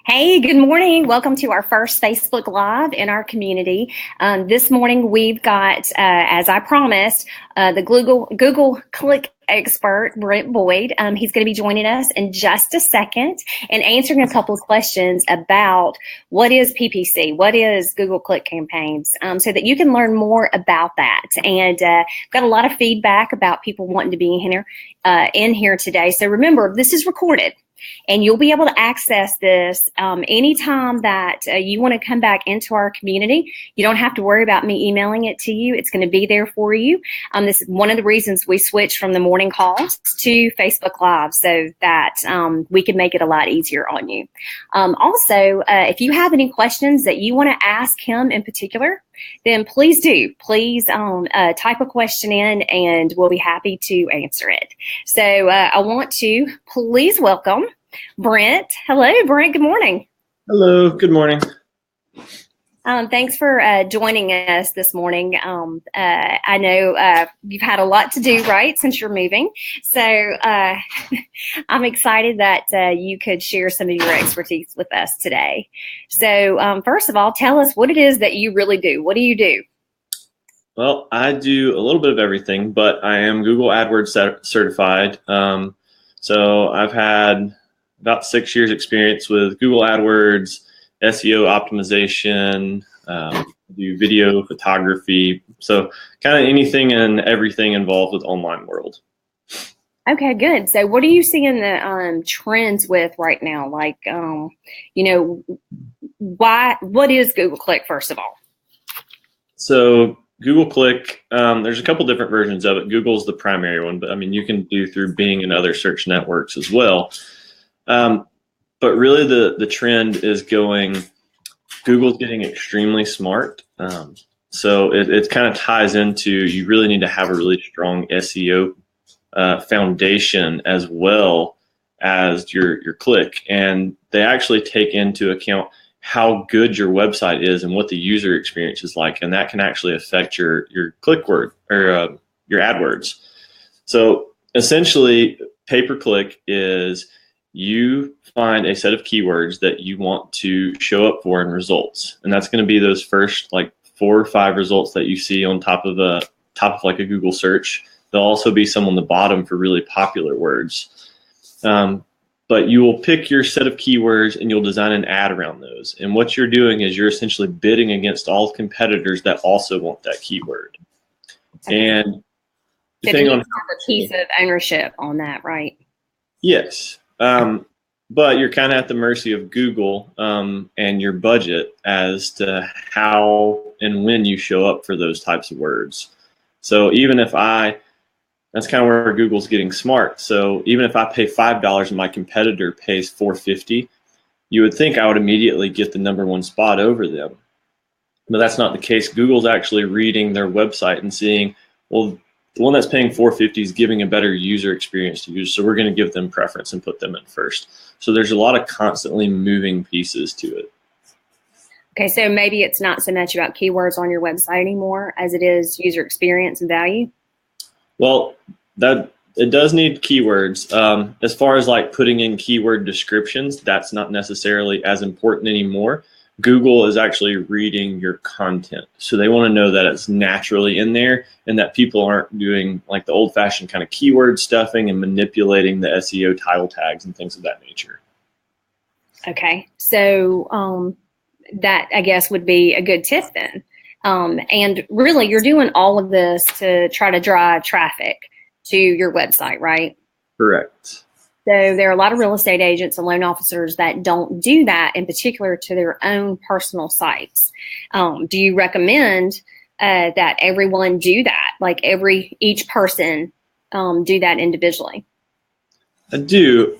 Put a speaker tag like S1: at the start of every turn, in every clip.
S1: Hey, good morning. Welcome to our first Facebook Live in our community. This morning we've got, as I promised, the Google Click expert, Brent Boyd. He's going to be joining us in just a second and answering a couple of questions about what is PPC, what is Google Click campaigns, so that you can learn more about that. And got a lot of feedback about people wanting to be in here today. So remember, this is recorded. And you'll be able to access this anytime that you want to come back into our community. You don't have to worry about me emailing it to you. It's going to be there for you. This is one of the reasons we switched from the morning calls to Facebook Live, so that we can make it a lot easier on you. Also, if you have any questions that you want to ask him in particular, then please do. Please type a question in and we'll be happy to answer it. So I want to please welcome Brent. Hello, Brent. Good morning.
S2: Hello. Good morning.
S1: Thanks for joining us this morning. I know you've had a lot to do, right, since you're moving. So I'm excited that you could share some of your expertise with us today. So first of all, tell us what it is that you really do. What do you do?
S2: Well, I do a little bit of everything, but I am Google AdWords certified. So I've had about 6 years experience with Google AdWords, SEO optimization, do video photography. So kind of anything and everything involved with online world.
S1: Okay, good. So what are you seeing the trends with right now? Like, what is Google Click, first of all?
S2: So Google Click, there's a couple different versions of it. Google's the primary one, but I mean, you can do through Bing and other search networks as well. But really the trend is going, Google's getting extremely smart. So it kind of ties into, you really need to have a really strong SEO foundation as well as your click. And they actually take into account how good your website is and what the user experience is like. And that can actually affect your click word or your AdWords. So essentially, pay-per-click is you find a set of keywords that you want to show up for in results. And that's going to be those first like 4 or 5 results that you see on top of like a Google search. There'll also be some on the bottom for really popular words. But you will pick your set of keywords and you'll design an ad around those. And what you're doing is you're essentially bidding against all competitors that also want that keyword.
S1: Okay.
S2: And
S1: depending on a piece of ownership on that, right?
S2: Yes. But you're kind of at the mercy of Google and your budget as to how and when you show up for those types of words. So even if that's kind of where Google's getting smart. So even if I pay $5 and my competitor pays $4.50, you would think I would immediately get the #1 spot over them. But that's not the case. Google's actually reading their website and seeing, well, the one that's paying $4.50 is giving a better user experience to use, so we're going to give them preference and put them in first. So there's a lot of constantly moving pieces to it.
S1: Okay, so maybe it's not so much about keywords on your website anymore as it is user experience and value?
S2: Well, it does need keywords. As far as like putting in keyword descriptions, that's not necessarily as important anymore. Google is actually reading your content. So they want to know that it's naturally in there and that people aren't doing like the old-fashioned kind of keyword stuffing and manipulating the SEO title tags and things of that nature.
S1: Okay, so that I guess would be a good tip then. And really, you're doing all of this to try to drive traffic to your website, right?
S2: Correct.
S1: So there are a lot of real estate agents and loan officers that don't do that, in particular to their own personal sites. Do you recommend that everyone do that? Like each person do that individually?
S2: I do,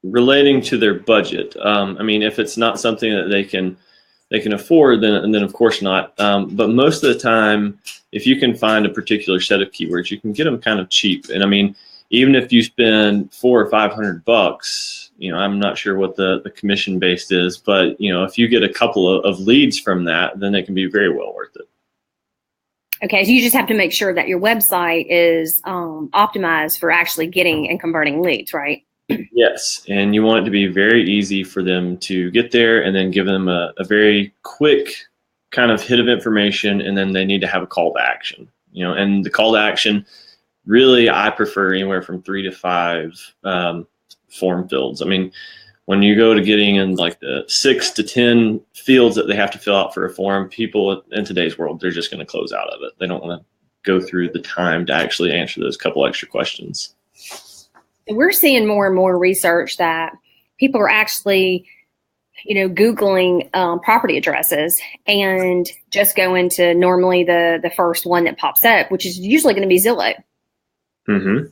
S2: relating to their budget. I mean, if it's not something that they can afford, then of course not. But most of the time, if you can find a particular set of keywords, you can get them kind of cheap. And I mean, even if you spend $400 or $500, I'm not sure what the commission based is, but if you get a couple of leads from that, then it can be very well worth it.
S1: Okay, so you just have to make sure that your website is optimized for actually getting and converting leads, right?
S2: Yes, and you want it to be very easy for them to get there, and then give them a very quick kind of hit of information, and then they need to have a call to action. And the call to action, really, I prefer anywhere from 3 to 5 form fields. I mean, when you go to getting in like the 6 to 10 fields that they have to fill out for a form, people in today's world, they're just going to close out of it. They don't want to go through the time to actually answer those couple extra questions.
S1: We're seeing more and more research that people are actually, Googling property addresses and just going to normally the first one that pops up, which is usually going to be Zillow.
S2: Mm-hmm.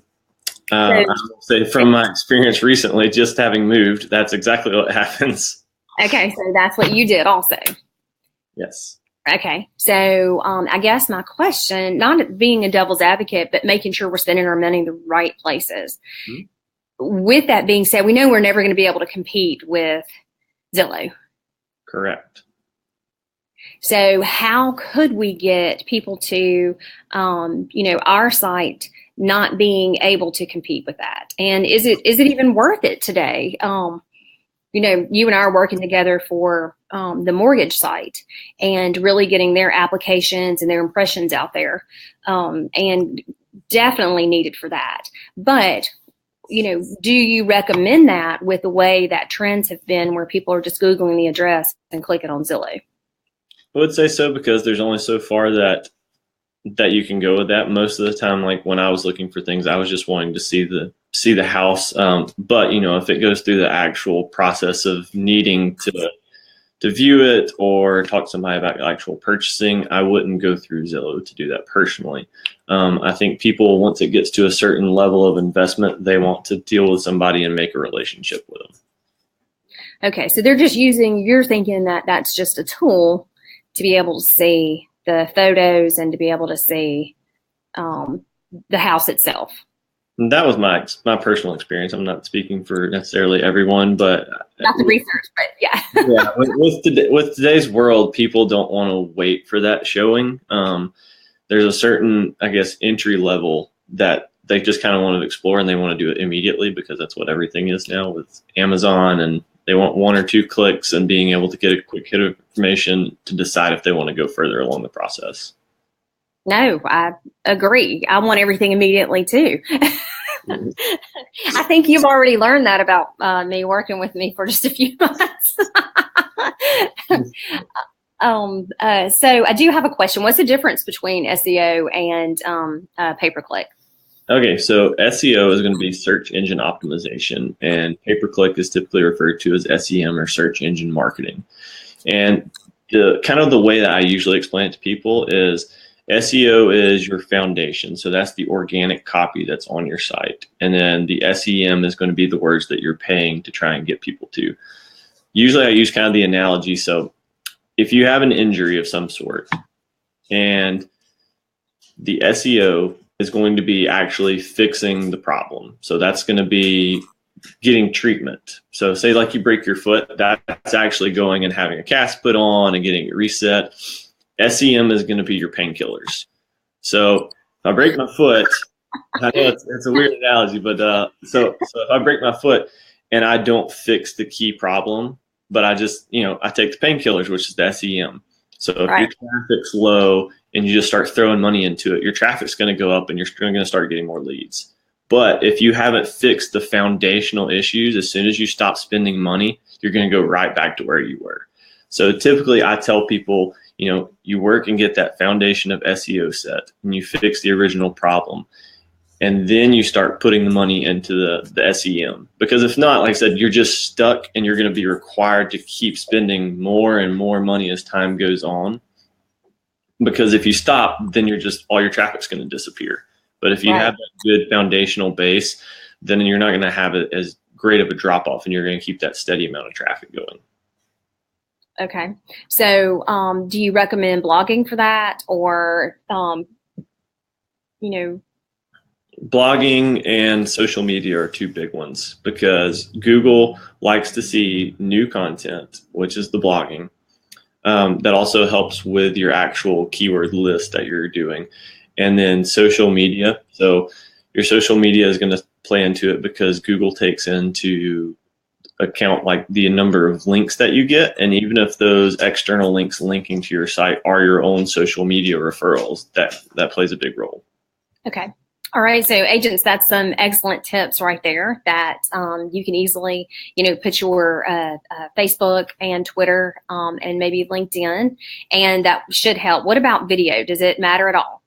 S2: I will say from my experience recently, just having moved, that's exactly what happens.
S1: Okay, so that's what you did also.
S2: Yes.
S1: Okay, so I guess my question, not being a devil's advocate, but making sure we're spending our money in the right places. Mm-hmm. With that being said, we know we're never going to be able to compete with Zillow.
S2: Correct.
S1: So how could we get people to, our site not being able to compete with that? And is it even worth it today? You and I are working together for the mortgage site and really getting their applications and their impressions out there, and definitely needed for that. But, do you recommend that with the way that trends have been where people are just Googling the address and clicking on Zillow?
S2: I would say so, because there's only so far that you can go with that. Most of the time, like when I was looking for things, I was just wanting to see the house. But if it goes through the actual process of needing to view it or talk to somebody about actual purchasing, I wouldn't go through Zillow to do that personally. I think people, once it gets to a certain level of investment, they want to deal with somebody and make a relationship with them. Okay,
S1: so they're just you're thinking that that's just a tool to be able to see the photos and to be able to see the house itself.
S2: And that was my personal experience. I'm not speaking for necessarily everyone, but
S1: not the research, but yeah.
S2: Yeah, with today's world, people don't want to wait for that showing. There's a certain, I guess, entry level that they just kind of want to explore, and they want to do it immediately because that's what everything is now with Amazon, and they want 1 or 2 clicks and being able to get a quick hit of information to decide if they want to go further along the process.
S1: No, I agree. I want everything immediately too. I think you've already learned that about me working with me for just a few months. So I do have a question. What's the difference between SEO and pay-per-click?
S2: Okay, so SEO is going to be search engine optimization, and pay-per-click is typically referred to as SEM, or search engine marketing. And the way that I usually explain it to people is SEO is your foundation. So that's the organic copy that's on your site. And then the SEM is going to be the words that you're paying to try and get people to. Usually I use kind of the analogy. So if you have an injury of some sort and the SEO is going to be actually fixing the problem. So that's going to be getting treatment. So say like you break your foot, that's actually going and having a cast put on and getting it reset. SEM is going to be your painkillers. So if I break my foot, I know it's a weird analogy, but so if I break my foot and I don't fix the key problem, but I just, I take the painkillers, which is the SEM. So if your traffic's low and you just start throwing money into it, your traffic's going to go up and you're going to start getting more leads. But if you haven't fixed the foundational issues, as soon as you stop spending money, you're going to go right back to where you were. So typically I tell people, you work and get that foundation of SEO set and you fix the original problem. And then you start putting the money into the SEM. Because if not, like I said, you're just stuck and you're going to be required to keep spending more and more money as time goes on. Because if you stop, then all your traffic's going to disappear. But if you have that good foundational base, then you're not going to have it as great of a drop off, and you're going to keep that steady amount of traffic going.
S1: Okay. So do you recommend blogging for that, or,
S2: Blogging and social media are 2 big ones, because Google likes to see new content, which is the blogging. That also helps with your actual keyword list that you're doing. And then social media. So your social media is going to play into it because Google takes into account like the number of links that you get, and even if those external links linking to your site are your own social media referrals, that plays a big role.
S1: Okay. All right, so agents, that's some excellent tips right there that you can easily, put your Facebook and Twitter and maybe LinkedIn, and that should help. What about video? Does it matter at all?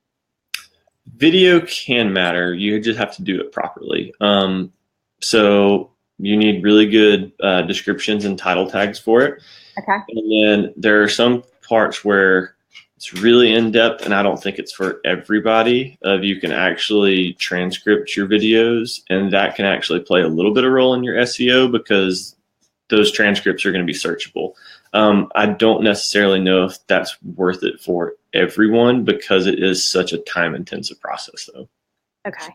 S2: Video can matter. You just have to do it properly. So you need really good descriptions and title tags for it.
S1: Okay.
S2: And then there are some parts where it's really in depth, and I don't think it's for everybody. You can actually transcript your videos, and that can actually play a little bit of role in your SEO because those transcripts are going to be searchable. I don't necessarily know if that's worth it for everyone because it is such a time-intensive process, though.
S1: Okay.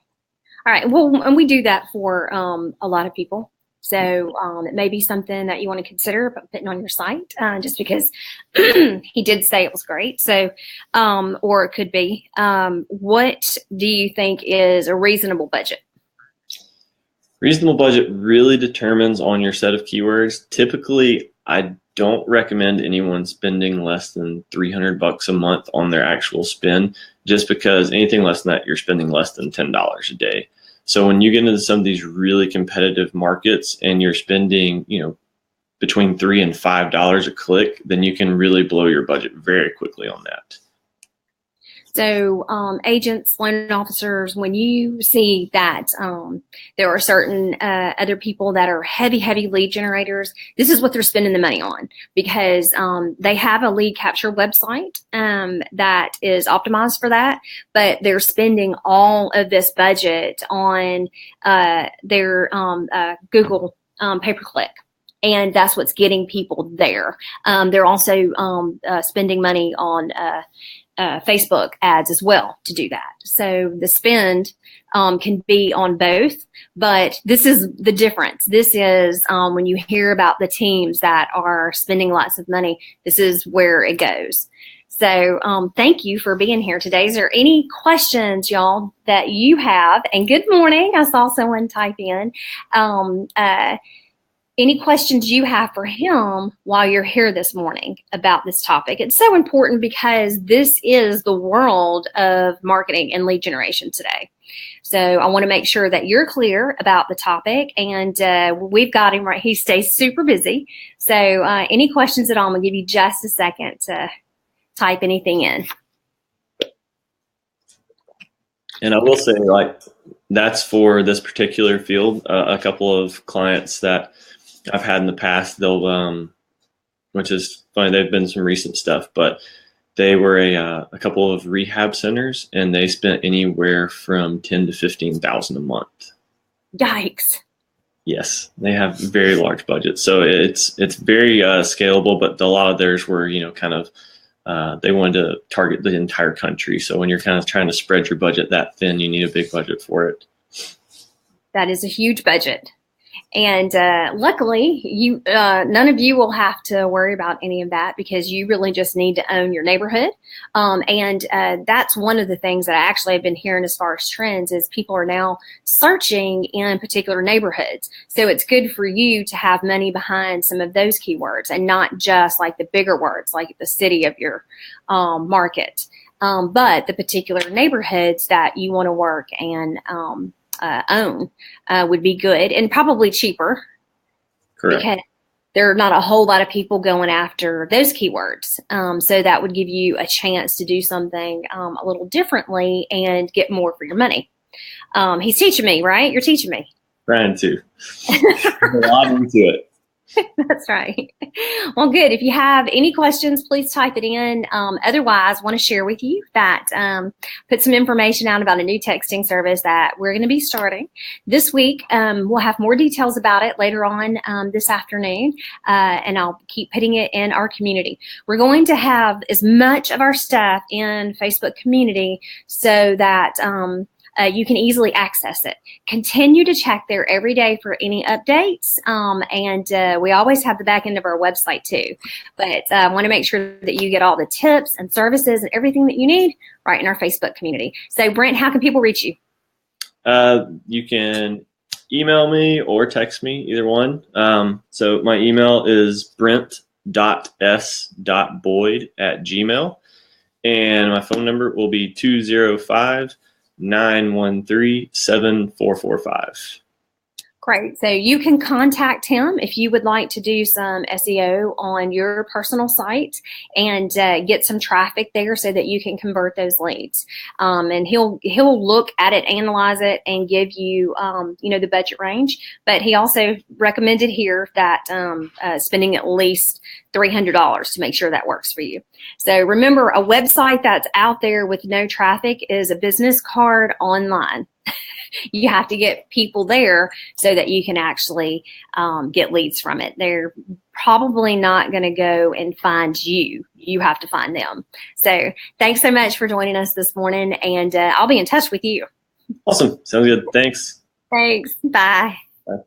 S1: All right. Well, and we do that for a lot of people. So it may be something that you want to consider putting on your site just because he did say it was great. So, or it could be. What do you think is a reasonable budget?
S2: Reasonable budget really determines on your set of keywords. Typically, I don't recommend anyone spending less than $300 a month on their actual spend, just because anything less than that, you're spending less than $10 a day. So when you get into some of these really competitive markets and you're spending, between $3 and $5 a click, then you can really blow your budget very quickly on that.
S1: So agents, loan officers, when you see that there are certain other people that are heavy lead generators, this is what they're spending the money on because they have a lead capture website that is optimized for that, but they're spending all of this budget on their Google pay-per-click. And that's what's getting people there. They're also spending money on Facebook ads as well to do that. So the spend can be on both, but this is the difference. This is when you hear about the teams that are spending lots of money, this is where it goes. So thank you for being here today. Is there any questions, y'all, that you have? And good morning. I saw someone type in. Any questions you have for him while you're here this morning about this topic? It's so important because this is the world of marketing and lead generation today. So I want to make sure that you're clear about the topic, and we've got him right. He stays super busy. So any questions at all, I'm going to give you just a second to type anything in.
S2: And I will say, that's for this particular field. A couple of clients that I've had in the past, they'll, which is funny, they've been some recent stuff, but they were a couple of rehab centers, and they spent anywhere from $10,000 to $15,000 a month.
S1: Yikes!
S2: Yes, they have very large budgets, so it's very scalable. But a lot of theirs were, they wanted to target the entire country. So when you're kind of trying to spread your budget that thin, you need a big budget for it.
S1: That is a huge budget. And luckily, you none of you will have to worry about any of that because you really just need to own your neighborhood. And that's one of the things that I actually have been hearing as far as trends is people are now searching in particular neighborhoods. So it's good for you to have money behind some of those keywords and not just like the bigger words like the city of your market, but the particular neighborhoods that you want to work and own would be good and probably cheaper.
S2: Correct.
S1: Because there are not a whole lot of people going after those keywords. So that would give you a chance to do something a little differently and get more for your money. He's teaching me, right? You're teaching me.
S2: Trying to. A lot into it.
S1: That's right. Well, good. If you have any questions, please type it in. Otherwise, I want to share with you that put some information out about a new texting service that we're going to be starting this week. We'll have more details about it later on this afternoon, and I'll keep putting it in our community. We're going to have as much of our stuff in Facebook community so that you can easily access it. Continue to check there every day for any updates. And we always have the back end of our website too. But I want to make sure that you get all the tips and services and everything that you need right in our Facebook community. So Brent, how can people reach you?
S2: You can email me or text me, either one. So my email is brent.s.boyd@gmail. And my phone number will be 205-913-7445.
S1: Great. So you can contact him if you would like to do some SEO on your personal site and get some traffic there so that you can convert those leads. And he'll look at it, analyze it, and give you the budget range. But he also recommended here that spending at least $300 to make sure that works for you. So remember, a website that's out there with no traffic is a business card online. You have to get people there so that you can actually get leads from it. They're probably not going to go and find you. You have to find them. So thanks so much for joining us this morning, and I'll be in touch with you.
S2: Awesome. Sounds good. Thanks.
S1: Thanks. Bye.
S2: Bye.